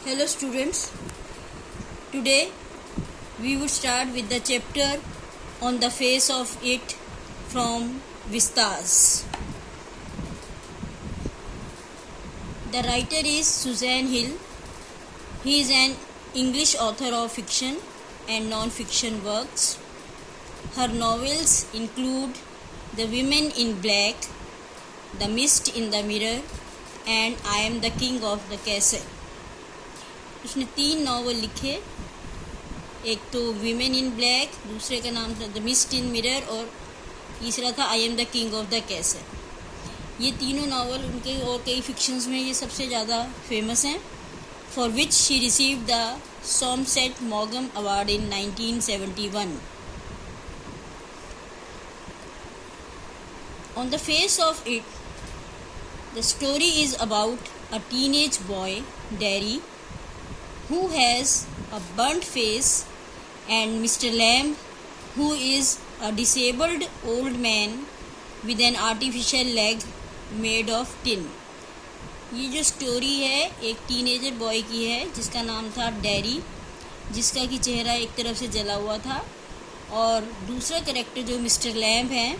Hello students, today we would start with the chapter on the face of it from Vistas. The writer is Suzanne Hill. He is an English author of fiction and non-fiction works. Her novels include The Women in Black, The Mist in the Mirror and I Am the King of the Castle. उसने 3 novel लिखे, एक तो women इन black, दूसरे का नाम था the mist in mirror और तीसरा था I am the king of the castle. ये तीनों नावल उनके और कई फिक्शंस में ये सबसे ज़्यादा फेमस हैं, for which she received the Somerset मॉगम award in 1971। On the face of it, the story is about a teenage boy Derry who has a burnt face and Mr. Lamb who is a disabled old man with an artificial leg made of tin। ये जो story है एक teenager boy की है जिसका नाम था dairy, जिसका कि चेहरा एक तरफ से जला हुआ था, और दूसरा कैरेक्टर जो मिस्टर लैम्ब है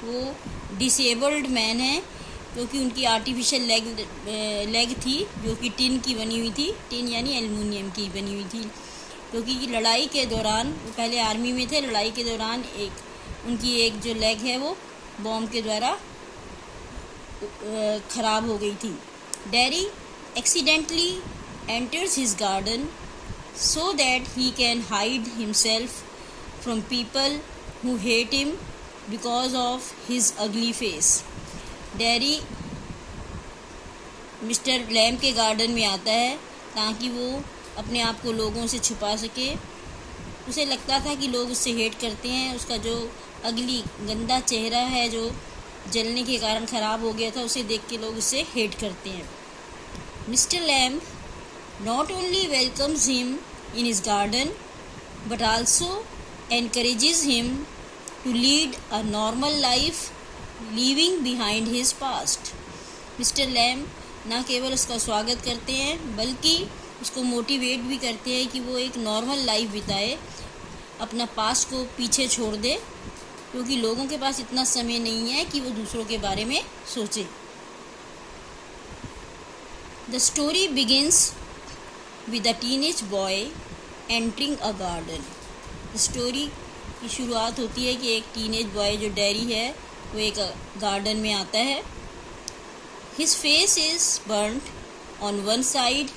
वो डिसेबल्ड मैन है क्योंकि उनकी आर्टिफिशियल लेग थी जो कि टिन की बनी हुई थी, टिन यानी एल्युमिनियम की बनी हुई थी, क्योंकि लड़ाई के दौरान वो पहले आर्मी में थे, लड़ाई के दौरान उनकी एक जो लेग है वो बॉम्ब के द्वारा ख़राब हो गई थी। Dairy accidentally enters his garden so that he can hide himself from people who hate him because of his अगली फेस। डेरी मिस्टर लैम्ब के गार्डन में आता है ताकि वो अपने आप को लोगों से छुपा सके। उसे लगता था कि लोग उससे हेट करते हैं, उसका जो अगली गंदा चेहरा है जो जलने के कारण ख़राब हो गया था उसे देख के लोग उससे हेट करते हैं। Mister Lamb not only welcomes him in his garden but also encourages him to lead a normal life leaving behind his past. Mister Lamb न केवल उसका स्वागत करते हैं बल्कि उसको मोटिवेट भी करते हैं कि वो एक नॉर्मल लाइफ बिताए, अपना पास्ट को पीछे छोड़ दे, क्योंकि लोगों के पास इतना समय नहीं है कि वो दूसरों के बारे में सोचे। The story begins with a teenage boy entering a garden. Story की शुरुआत होती है कि एक टीनेज बॉय जो डेरी है वो एक गार्डन में आता है। His face is burned on one side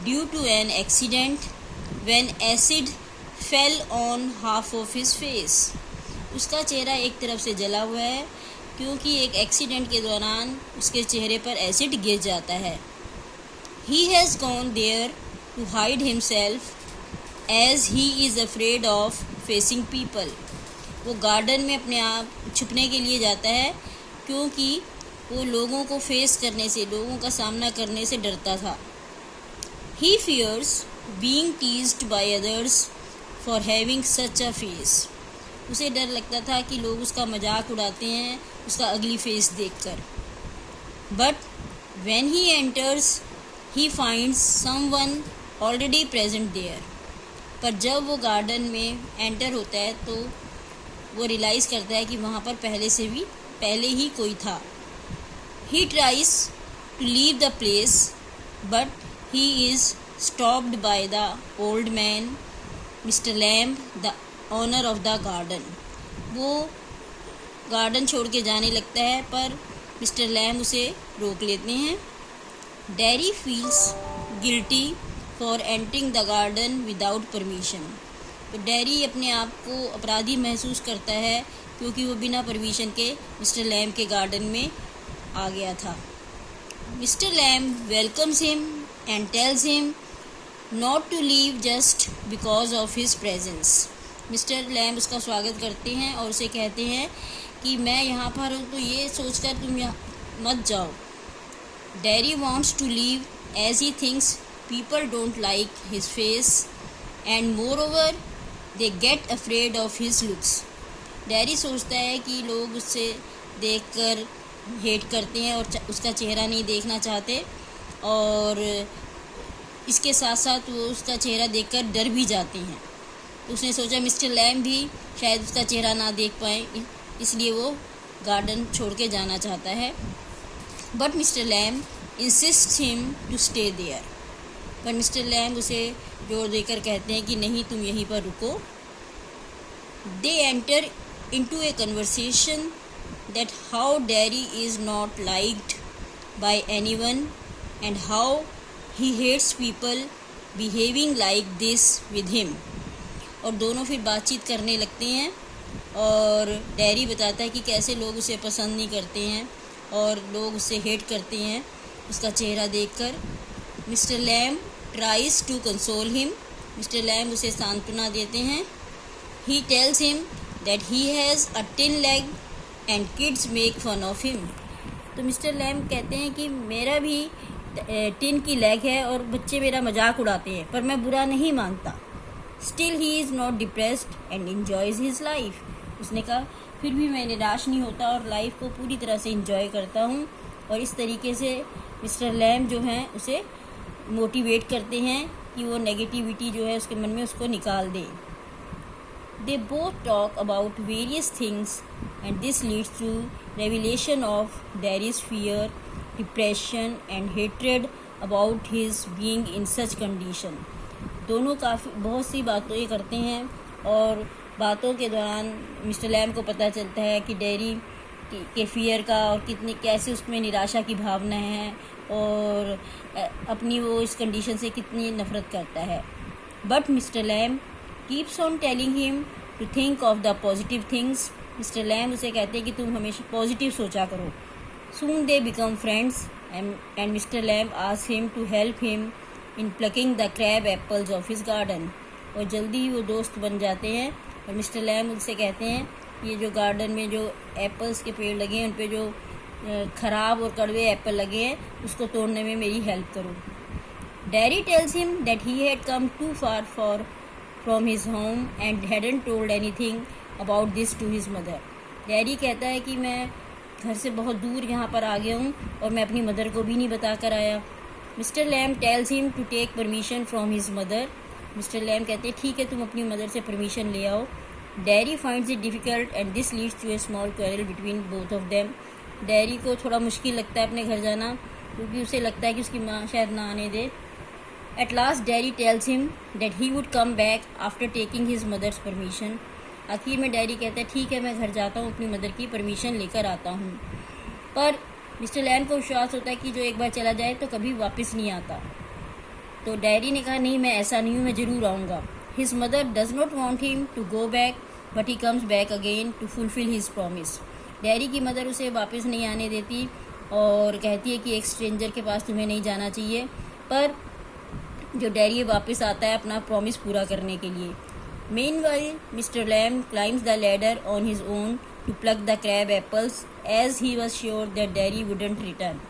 due to an accident when acid fell on half of his face. उसका चेहरा एक तरफ से जला हुआ है क्योंकि एक एक्सीडेंट के दौरान उसके चेहरे पर एसिड गिर जाता है। He has gone there to hide himself as he is afraid of facing people. वो गार्डन में अपने आप छुपने के लिए जाता है क्योंकि वो लोगों को फेस करने से, लोगों का सामना करने से डरता था। He fears being teased by others for having such a face. उसे डर लगता था कि लोग उसका मजाक उड़ाते हैं उसका अगली फेस देखकर। But when he enters he finds someone already present there. पर जब वो गार्डन में एंटर होता है तो वो रियलाइज़ करता है कि वहाँ पर पहले ही कोई था। He tries to leave the place but he is stopped by the old man mister Lamb, the owner of the garden. वो गार्डन छोड़ के जाने लगता है पर मिस्टर लैम्ब उसे रोक लेते हैं। Dairy feels guilty for entering the garden without permission. तो डेरी अपने आप को अपराधी महसूस करता है क्योंकि वो बिना परमिशन के मिस्टर लैम्ब के गार्डन में आ गया था। Mister Lamb welcomes him and tells him not to leave just because of his presence. Mister Lamb उसका स्वागत करते हैं और उसे कहते हैं कि मैं यहाँ पर हूँ तो ये सोचकर तुम यहाँ मत जाओ। Derry wants to leave as he thinks people don't like his face and moreover they get afraid of his looks. Derry सोचता है कि लोग उससे देखकर हेट करते हैं और उसका चेहरा नहीं देखना चाहते, और इसके साथ साथ वो उसका चेहरा देखकर डर भी जाते हैं। तो उसने सोचा मिस्टर लैम भी शायद उसका चेहरा ना देख पाए, इसलिए वो गार्डन छोड़ के जाना चाहता है। But mister Lamb insist him to stay there. पर मिस्टर लैम उसे जोर देकर कहते हैं कि नहीं, तुम यहीं पर रुको। They enter into a conversation that how Derry is not liked by anyone and how he hates people behaving like this with him. और दोनों फिर बातचीत करने लगते हैं और डैरी बताता है कि कैसे लोग उसे पसंद नहीं करते हैं और लोग उसे हेट करते हैं उसका चेहरा देखकर। Mister Lamb tries to console him. Mister Lamb उसे सांत्वना देते हैं। He tells him that he has a tin leg and kids make fun of him. तो मिस्टर लैम कहते हैं कि मेरा भी टिन की लेग है और बच्चे मेरा मजाक उड़ाते हैं, पर मैं बुरा नहीं मानता। Still he is not depressed and enjoys his life. उसने कहा फिर भी मैं निराश नहीं होता और लाइफ को पूरी तरह से इंजॉय करता हूँ। और इस तरीके से मिस्टर लैम जो हैं उसे मोटिवेट करते हैं कि वो नेगेटिविटी जो है उसके मन में उसको निकाल दे। They both talk about various things and this leads to revelation of Derry's fear, depression and hatred about his being in such condition. दोनों बहुत सी बातें करते हैं और बातों के दौरान मिस्टर लैम को पता चलता है कि डैरी के फियर का और कैसे उसमें निराशा की भावना है और अपनी वो इस कंडीशन से कितनी नफ़रत करता है। But mister Lamb keeps on telling him to think of the positive things. Mister Lamb उसे कहते हैं कि तुम हमेशा पॉजिटिव सोचा करो। Soon they become friends and mister Lamb ask him to help him in plucking the crab apples of his garden. और जल्दी ही वो दोस्त बन जाते हैं और मिस्टर लैम उनसे कहते हैं ये जो गार्डन में जो एप्पल्स के पेड़ लगे हैं उन पे जो ख़राब और कड़वे एप्पल लगे हैं उसको तोड़ने में मेरी हेल्प करो। Derry tells him that he had come too far from his home and hadn't told anything about this to his mother. Derry कहता है कि मैं घर से बहुत दूर यहाँ पर आ गया हूँ और मैं अपनी मदर को भी नहीं बता कर आया। Mister Lamb tells him to take permission from his mother. Mister Lamb कहते हैं ठीक है, तुम अपनी मदर से परमिशन ले आओ। Derry finds it difficult and this leads to a small quarrel between both of them. Derry को थोड़ा मुश्किल लगता है अपने घर जाना क्योंकि उसे लगता है कि उसकी माँ शायद ना आने दे। At last Derry tells him that he would come back after taking his mother's permission. आखिर में डैरी कहता है ठीक है, मैं घर जाता हूँ, अपनी मदर की परमिशन लेकर आता हूँ। पर मिस्टर लैम को विश्वास होता है कि जो एक बार चला जाए तो कभी वापस नहीं आता। तो डैरी ने कहा नहीं, मैं ऐसा नहीं हूँ, मैं ज़रूर आऊँगा। His mother does not want him to go back but he comes back again to fulfil his promise. Derry की मदर उसे वापस नहीं आने देती और कहती है कि एक स्ट्रेंजर के पास तुम्हें नहीं जाना चाहिए। पर जो डैरी वापस आता है अपना प्रॉमिस पूरा करने के लिए। Meanwhile, Mr. Lamb climbs the ladder on his own to pluck the crab apples as he was sure that Daddy wouldn't return.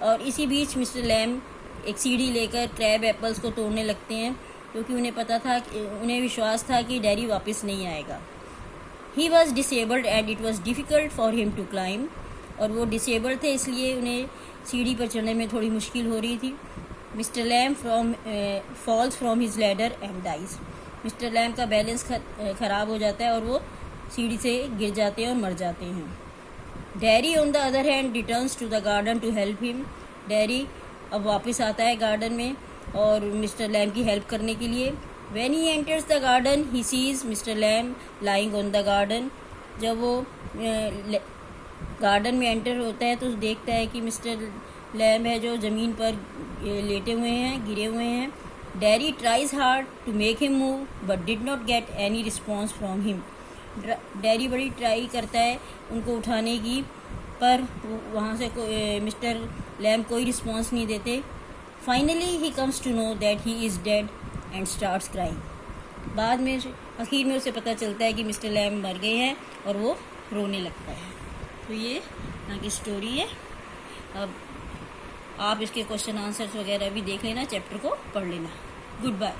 और इसी बीच मिस्टर लैम एक सीढ़ी लेकर क्रैब एप्पल्स को तोड़ने लगते हैं क्योंकि उन्हें विश्वास था कि डैडी वापस नहीं आएगा। He was disabled and it was difficult for him to climb. और वो डिसेबल्ड थे इसलिए उन्हें सीढ़ी पर चढ़ने में थोड़ी मुश्किल हो रही थी। Mister Lamb falls from his ladder and dies. Mister Lamb का बैलेंस ख़राब हो जाता है और वो सीढ़ी से गिर जाते हैं और मर जाते हैं। Derry on the other hand returns to the garden to help him. Derry अब वापस आता है गार्डन में और मिस्टर लैम की हेल्प करने के लिए। When he enters the garden he sees mister Lamb lying on the garden. जब वो गार्डन में एंटर होता है तो देखता है कि मिस्टर लैम है जो ज़मीन पर लेटे हुए हैं, गिरे हुए हैं। Derry tries hard to make him move but did not get any response from him. Derry बड़ी ट्राई करता है उनको उठाने की, पर वहाँ से मिस्टर लैम कोई रिस्पॉन्स नहीं देते। Finally he comes to know that he is dead and starts crying. बाद में आखिर में उसे पता चलता है कि मिस्टर लैम मर गए हैं और वो रोने लगता है। तो ये यहाँ की स्टोरी है। अब आप इसके क्वेश्चन आंसर्स वगैरह भी देख लेना, चैप्टर को पढ़ लेना। Good bye.